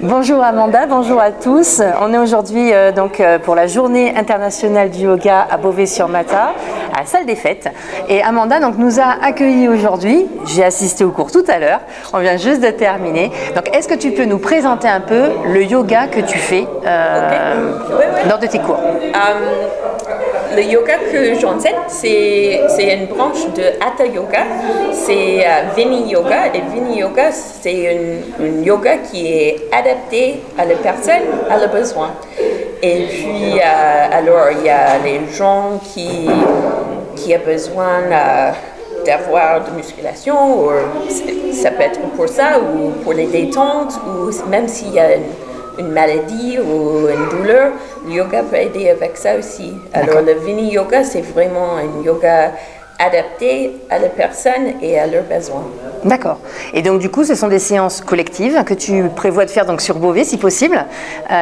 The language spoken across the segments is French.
Bonjour Amanda, bonjour à tous. On est aujourd'hui pour la journée internationale du yoga à Beauvais-sur-Matha, à la salle des fêtes. Et Amanda nous a accueillis aujourd'hui. J'ai assisté au cours tout à l'heure. On vient juste de terminer. Donc est-ce que tu peux nous présenter un peu le yoga que tu fais lors de tes cours? Le yoga que j'enseigne, c'est une branche de Hatha Yoga, c'est Vini Yoga, et Vini Yoga, c'est une yoga qui est adaptée à la personne, à le besoin. Et puis, alors, il y a les gens qui ont besoin d'avoir de musculation, ou ça peut être pour ça, ou pour les détentes, ou même s'il y a une maladie ou une douleur, le yoga peut aider avec ça aussi. Alors le Vini Yoga, c'est vraiment un yoga adapté à la personne et à leurs besoins. D'accord. Et donc du coup, ce sont des séances collectives que tu prévois de faire donc sur Beauvais, si possible.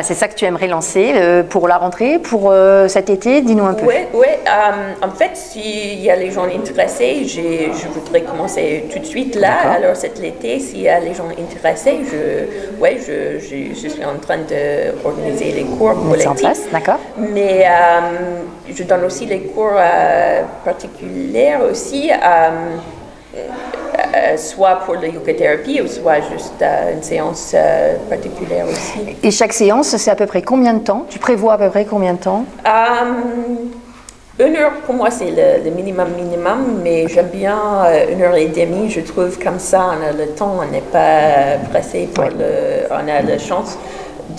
C'est ça que tu aimerais lancer pour la rentrée, pour cet été. Dis-nous un peu. Oui. En fait, s'il y a les gens intéressés, je voudrais commencer tout de suite là. Alors cet été, s'il y a les gens intéressés, je suis en train d'organiser les cours collectifs. En place, d'accord. Mais je donne aussi les cours particuliers aussi. Soit pour la yoga thérapie ou soit juste une séance particulière aussi. Et chaque séance, c'est à peu près combien de temps? Tu prévois à peu près combien de temps? 1 heure pour moi, c'est le minimum, mais j'aime bien 1h30. Je trouve comme ça, on a le temps, on n'est pas pressé on a la chance,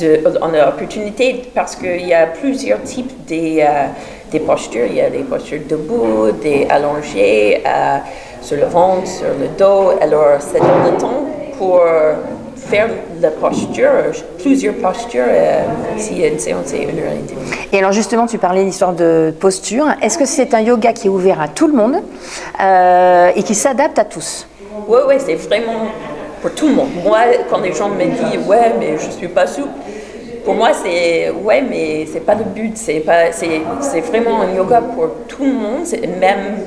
on a l'opportunité parce qu'il y a plusieurs types des postures. Il y a des postures debout, des allongées, sur le ventre, sur le dos. Alors, ça donne le temps pour faire la posture, plusieurs postures, si une séance est 1h30. Et alors justement, tu parlais d'histoire de posture. Est-ce que c'est un yoga qui est ouvert à tout le monde et qui s'adapte à tous? Oui, c'est vraiment pour tout le monde. Moi, quand les gens me disent « ouais, mais je suis pas souple », pour moi, c'est « ouais, mais c'est pas le but. C'est vraiment un yoga pour tout le monde, même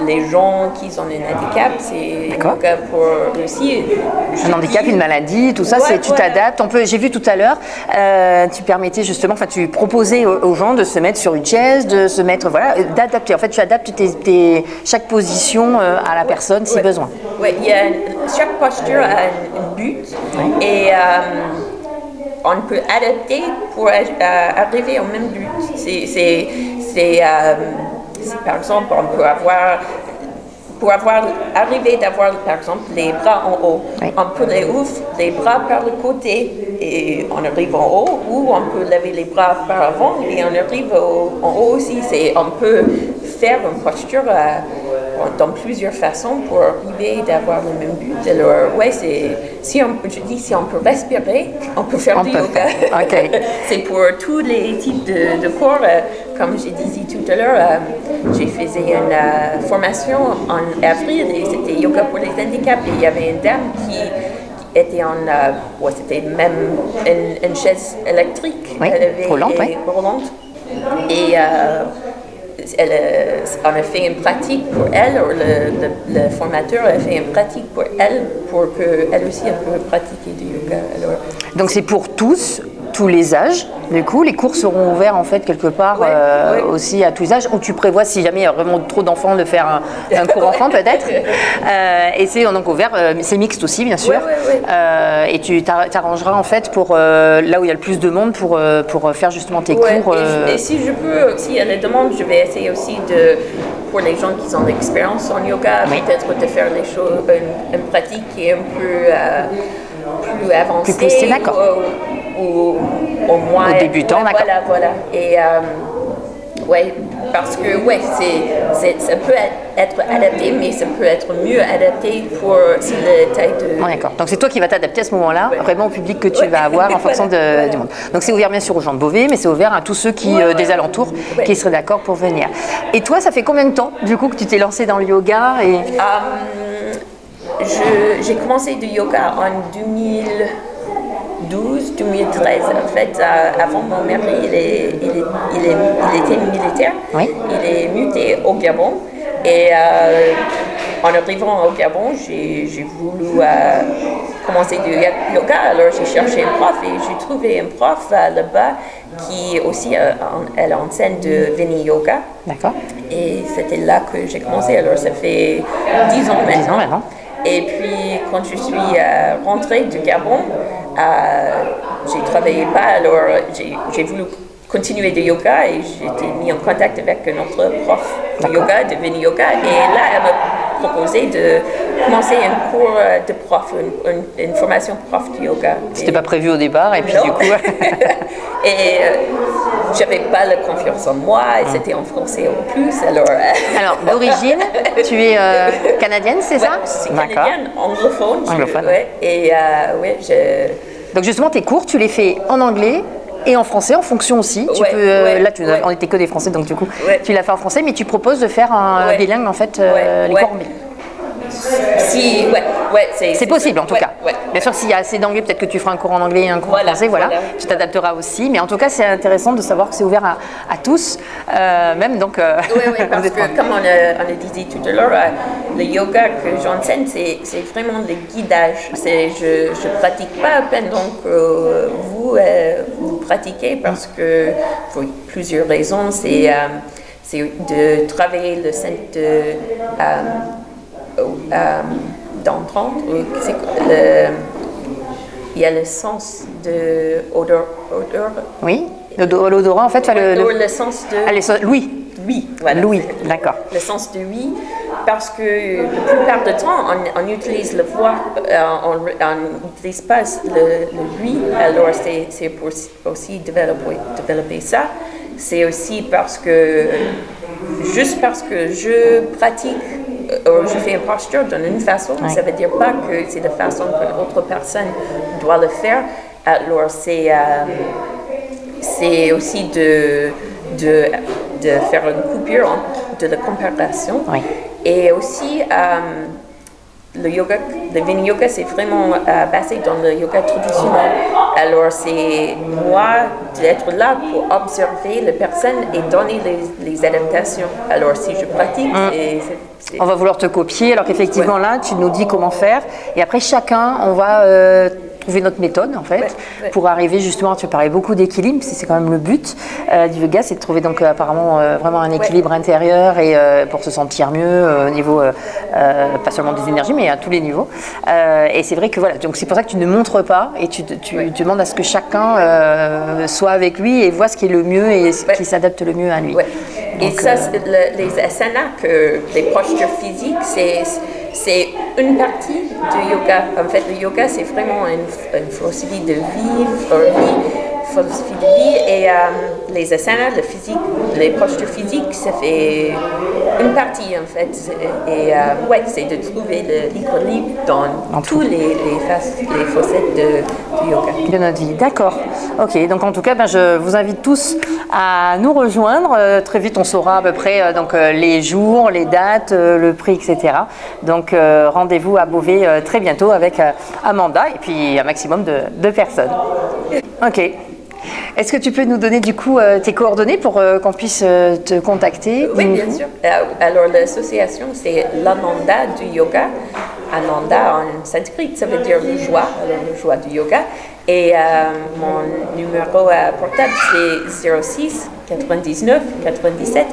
les gens qui ont un handicap, c'est un yoga pour aussi. Un handicap, une maladie, tout ça, tu t'adaptes. J'ai vu tout à l'heure, tu permettais justement, tu proposais aux gens de se mettre sur une chaise, de se mettre, d'adapter. En fait, tu adaptes chaque position à la personne si besoin. Oui, chaque posture a un but et on peut adapter pour arriver au même but. Par exemple, on peut arriver d'avoir, par exemple, les bras en haut. On peut les ouvrir les bras par le côté et on arrive en haut, ou on peut lever les bras par avant et on arrive en haut aussi. On peut faire une posture dans plusieurs façons pour arriver d'avoir le même but. Alors, si on peut respirer, on peut faire du yoga. C'est pour tous les types de corps. Comme j'ai dit tout à l'heure, j'ai fait une formation en avril et c'était yoga pour les handicaps. Et il y avait une dame qui était c'était même une chaise électrique. Roulante, roulante. Et on a fait une pratique pour elle, le formateur a fait une pratique pour elle, pour qu'elle aussi peut pratiquer du yoga. Alors, donc c'est pour tous les âges. Du coup, les cours seront ouverts en fait quelque part aussi à tous les âges. Ou tu prévois, si jamais il y a vraiment trop d'enfants, de faire un cours enfant peut-être. Et c'est donc ouvert, c'est mixte aussi bien sûr. Et tu t'arrangeras en fait pour là où il y a le plus de monde pour faire justement tes cours. Et si je peux, s'il y a des demandes, je vais essayer aussi pour les gens qui ont de l'expérience en yoga, peut-être de faire les choses, une pratique qui est un peu plus avancée. Plus poussée, d'accord. Ou au moins. Aux débutants, d'accord. Voilà. Et parce que ça peut être adapté, mais ça peut être mieux adapté pour la taille de. D'accord. Donc c'est toi qui vas t'adapter à ce moment-là, vraiment au public que tu vas avoir en fonction du monde. Donc c'est ouvert bien sûr aux gens de Beauvais, mais c'est ouvert à tous ceux des alentours qui seraient d'accord pour venir. Et toi, ça fait combien de temps du coup que tu t'es lancé dans le yoga j'ai commencé du yoga en 2012, 2013. En fait, avant, mon mari, il était militaire. Oui. Il est muté au Gabon. Et en arrivant au Gabon, j'ai voulu commencer du yoga, alors j'ai cherché un prof et j'ai trouvé un prof là-bas qui aussi, elle enseigne de Vini Yoga. D'accord. Et c'était là que j'ai commencé, alors ça fait 10 ans maintenant. 10 ans maintenant. Et puis quand je suis rentrée du Gabon, j'ai travaillé pas, alors j'ai voulu continuer de yoga et j'ai été mis en contact avec notre prof de yoga, de Vini Yoga, et là elle m'a proposé de commencer un cours de prof, une formation prof de yoga. C'était pas prévu au départ et puis non. du coup... Et j'avais pas la confiance en moi et c'était en français en plus, alors... Alors, d'origine, tu es canadienne, c'est ça? Je suis canadienne, anglophone. Anglophone. Ouais, et ouais, Donc justement, tes cours, tu les fais en anglais et en français, en fonction aussi. Tu peux, là, on était que des Français, donc du coup, tu l'as fait en français, mais tu proposes de faire un bilingue, en fait, les cours en bilingue. Si, c'est possible en tout cas. Bien sûr, s'il y a assez d'anglais, peut-être que tu feras un cours en anglais et un cours en français, voilà. Tu t'adapteras aussi. Mais en tout cas, c'est intéressant de savoir que c'est ouvert à tous, même donc. Oui, parce que comme on a dit tout à l'heure, le yoga que j'enseigne, c'est vraiment le guidage. Je ne pratique pas pendant que vous pratiquez, parce que pour plusieurs raisons, c'est de travailler le centre d'entendre. Il y a le sens de odeur. Oui, l'odorat en fait. Le sens de l'ouïe. Oui, voilà. L'ouïe, d'accord. Le sens de oui, parce que la plupart du temps, on utilise le voix, on n'utilise pas le oui, alors c'est pour aussi développer ça. C'est aussi parce que, juste parce que je pratique, je fais une posture d'une façon, ça ne veut dire pas que c'est la façon que l'autre personne doit le faire. Alors c'est aussi de faire une coupure de la comparaison. Oui. Et aussi, le yoga, le Vini Yoga, c'est vraiment basé dans le yoga traditionnel. Alors, c'est moi d'être là pour observer les personnes et donner les adaptations. Alors, si je pratique, on va vouloir te copier, alors qu'effectivement, là, tu nous dis comment faire. Et après, chacun, on va trouver notre méthode, en fait, pour arriver justement, tu parlais beaucoup d'équilibre, c'est quand même le but du yoga, c'est de trouver donc apparemment vraiment un équilibre intérieur et pour se sentir mieux au niveau, pas seulement des énergies, mais à tous les niveaux. Et c'est vrai que voilà, donc c'est pour ça que tu ne montres pas et tu demandes à ce que chacun soit avec lui et voit ce qui est le mieux et ce qui s'adapte le mieux à lui. Donc, et ça, les asanas, les postures physiques, c'est une partie du yoga. En fait, le yoga, c'est vraiment une philosophie de vie, et les asanas, le physique, les postures physiques, ça fait une partie en fait. Et c'est de trouver l'équilibre dans tous les facettes du yoga. De notre vie, d'accord. Ok, donc en tout cas, je vous invite tous à nous rejoindre. Très vite, on saura à peu près les jours, les dates, le prix, etc. Donc rendez-vous à Beauvais très bientôt avec Amanda et puis un maximum de personnes. Ok. Est-ce que tu peux nous donner du coup tes coordonnées pour qu'on puisse te contacter? Oui, bien sûr. Alors l'association, c'est l'Ananda du yoga. Ananda en sanskrit, ça veut dire le joie, alors le joie du yoga. Et mon numéro portable, c'est 06 99 97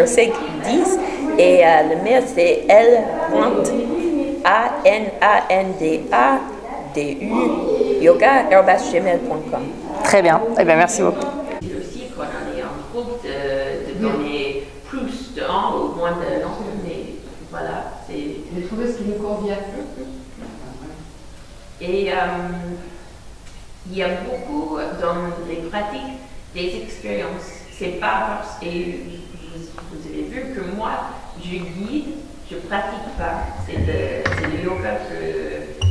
05 10. Et le mail, c'est l.ananda.du@gmail.com. Très bien. Eh bien, merci beaucoup. C'est aussi quand on est en groupe de donner plus de un ou moins de non, mais voilà. De trouver ce qui nous convient. Et il y a beaucoup dans les pratiques des expériences. C'est pas parce que vous avez vu que moi je guide, je pratique pas. C'est le yoga que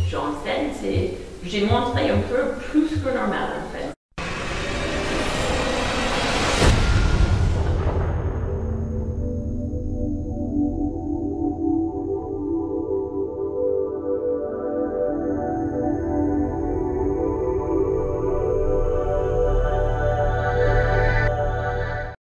j'enseigne. J'ai montré un peu plus que normal.